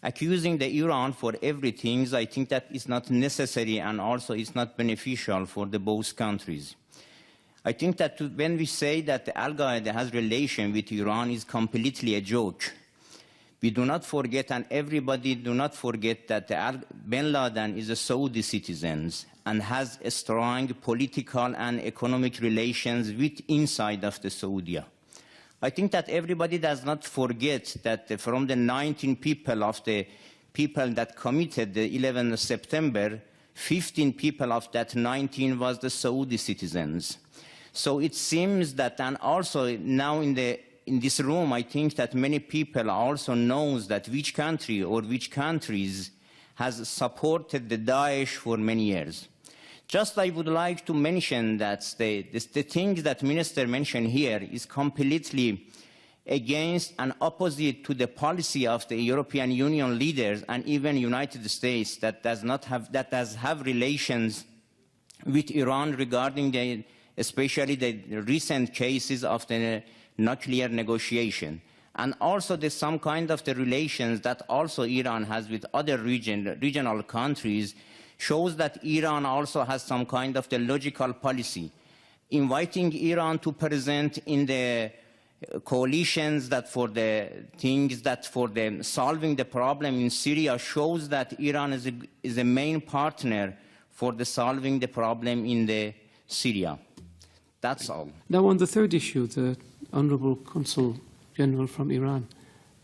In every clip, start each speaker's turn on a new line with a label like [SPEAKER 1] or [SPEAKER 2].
[SPEAKER 1] Accusing the Iran for everything, I think that is not necessary and also is not beneficial for the both countries. I think that when we say that Al-Qaeda has relation with Iran is completely a joke. We do not forget, and everybody do not forget, that bin Laden is a Saudi citizen and has a strong political and economic relations with inside of the Saudi. I think that everybody does not forget that from the 19 people of the people that committed the 11th of September, 15 people of that 19 was the Saudi citizens. So it seems that, and also now in this room, I think that many people also knows that which country or which countries has supported the Daesh for many years. Just I would like to mention that the things that Minister mentioned here is completely against and opposite to the policy of the European Union leaders and even United States that does have relations with Iran regarding especially the recent cases of the nuclear negotiation. And also there's some kind of the relations that also Iran has with other regional countries shows that Iran also has some kind of the logical policy. Inviting Iran to present in the coalitions that for the things that for them solving the problem in Syria shows that Iran is a main partner for the solving the problem in the Syria. That's all.
[SPEAKER 2] Now on the third issue, the Honorable Consul General from Iran,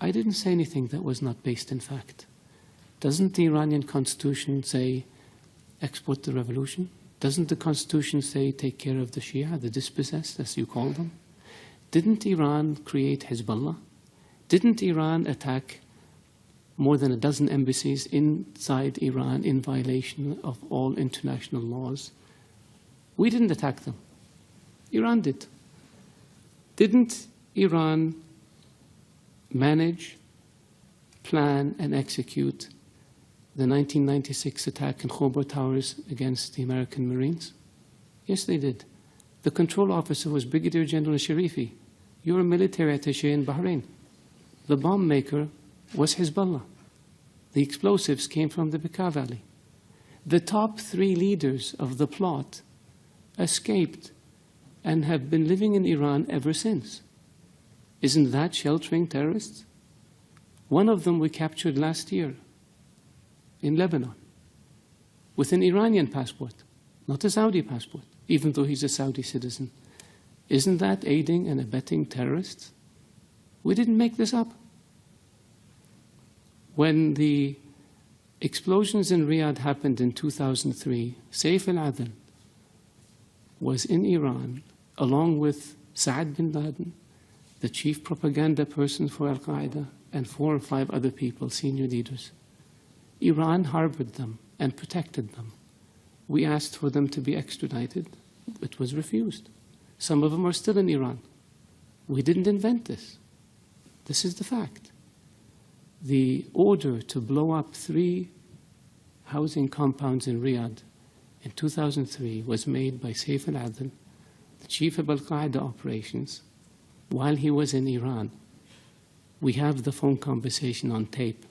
[SPEAKER 2] I didn't say anything that was not based in fact. Doesn't the Iranian constitution say export the revolution? Doesn't the constitution say take care of the Shia, the dispossessed, as you call them? Didn't Iran create Hezbollah? Didn't Iran attack more than a dozen embassies inside Iran in violation of all international laws? We didn't attack them. Iran did. Didn't Iran manage, plan, and execute the 1996 attack in Khobar Towers against the American Marines? Yes, they did. The control officer was Brigadier General Sharifi. You're a military attaché in Bahrain. The bomb maker was Hezbollah. The explosives came from the Bekaa Valley. The top 3 leaders of the plot escaped and have been living in Iran ever since. Isn't that sheltering terrorists? One of them we captured last year in Lebanon with an Iranian passport, not a Saudi passport, even though he's a Saudi citizen. Isn't that aiding and abetting terrorists? We didn't make this up. When the explosions in Riyadh happened in 2003, Saif al-Adl was in Iran along with Saad bin Laden, the chief propaganda person for Al-Qaeda, and 4 or 5 other people, senior leaders. Iran harbored them and protected them. We asked for them to be extradited. It was refused. Some of them are still in Iran. We didn't invent this. This is the fact. The order to blow up 3 housing compounds in Riyadh in 2003 was made by Saif al-Adl, the chief of Al-Qaeda operations, while he was in Iran. We have the phone conversation on tape.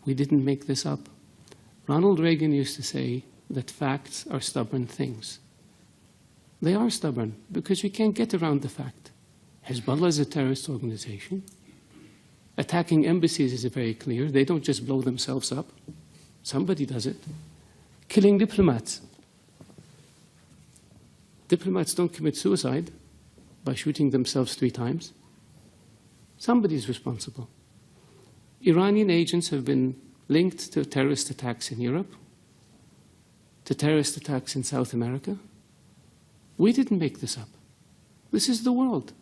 [SPEAKER 2] We didn't make this up. Ronald Reagan used to say that facts are stubborn things. They are stubborn because you can't get around the fact. Hezbollah is a terrorist organization. Attacking embassies is very clear. They don't just blow themselves up. Somebody does it. Killing diplomats. Diplomats don't commit suicide by shooting themselves 3 times. Somebody's responsible. Iranian agents have been linked to terrorist attacks in Europe, to terrorist attacks in South America. We didn't make this up. This is the world.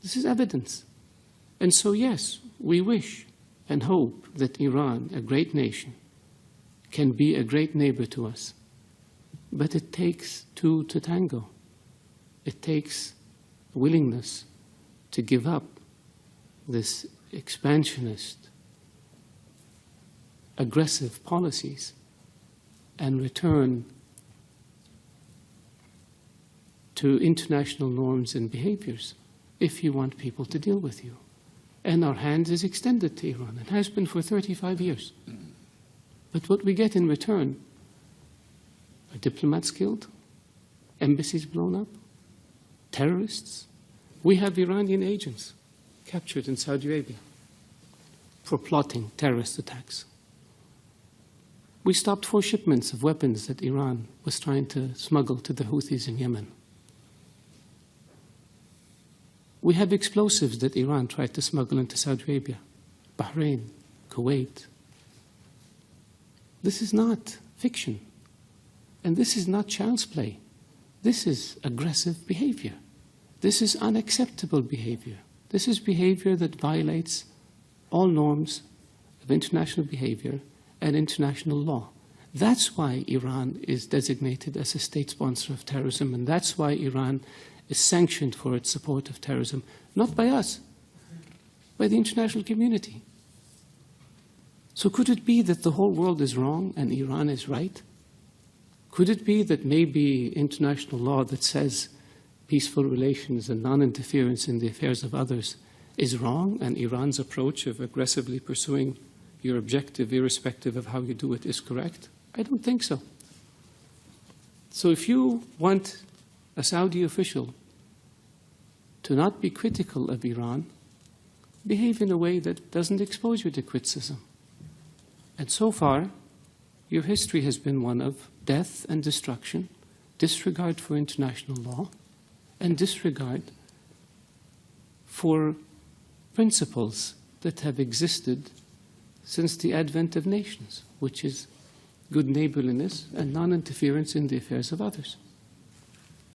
[SPEAKER 2] This is evidence. And so, yes, we wish and hope that Iran, a great nation, can be a great neighbor to us. But it takes 2 to tango. It takes willingness to give up this expansionist, aggressive policies and return to international norms and behaviors if you want people to deal with you. And our hand is extended to Iran. It has been for 35 years. But what we get in return are diplomats killed, embassies blown up, terrorists. We have Iranian agents captured in Saudi Arabia for plotting terrorist attacks. We stopped 4 shipments of weapons that Iran was trying to smuggle to the Houthis in Yemen. We have explosives that Iran tried to smuggle into Saudi Arabia, Bahrain, Kuwait. This is not fiction. And this is not child's play. This is aggressive behavior. This is unacceptable behavior. This is behavior that violates all norms of international behavior and international law. That's why Iran is designated as a state sponsor of terrorism, and that's why Iran is sanctioned for its support of terrorism, not by us, by the international community. So could it be that the whole world is wrong and Iran is right? Could it be that maybe international law that says peaceful relations and non-interference in the affairs of others is wrong, and Iran's approach of aggressively pursuing your objective, irrespective of how you do it, is correct? I don't think so. So if you want a Saudi official to not be critical of Iran, behave in a way that doesn't expose you to criticism. And so far, your history has been one of death and destruction, disregard for international law, and disregard for principles that have existed since the advent of nations, which is good neighborliness and non-interference in the affairs of others.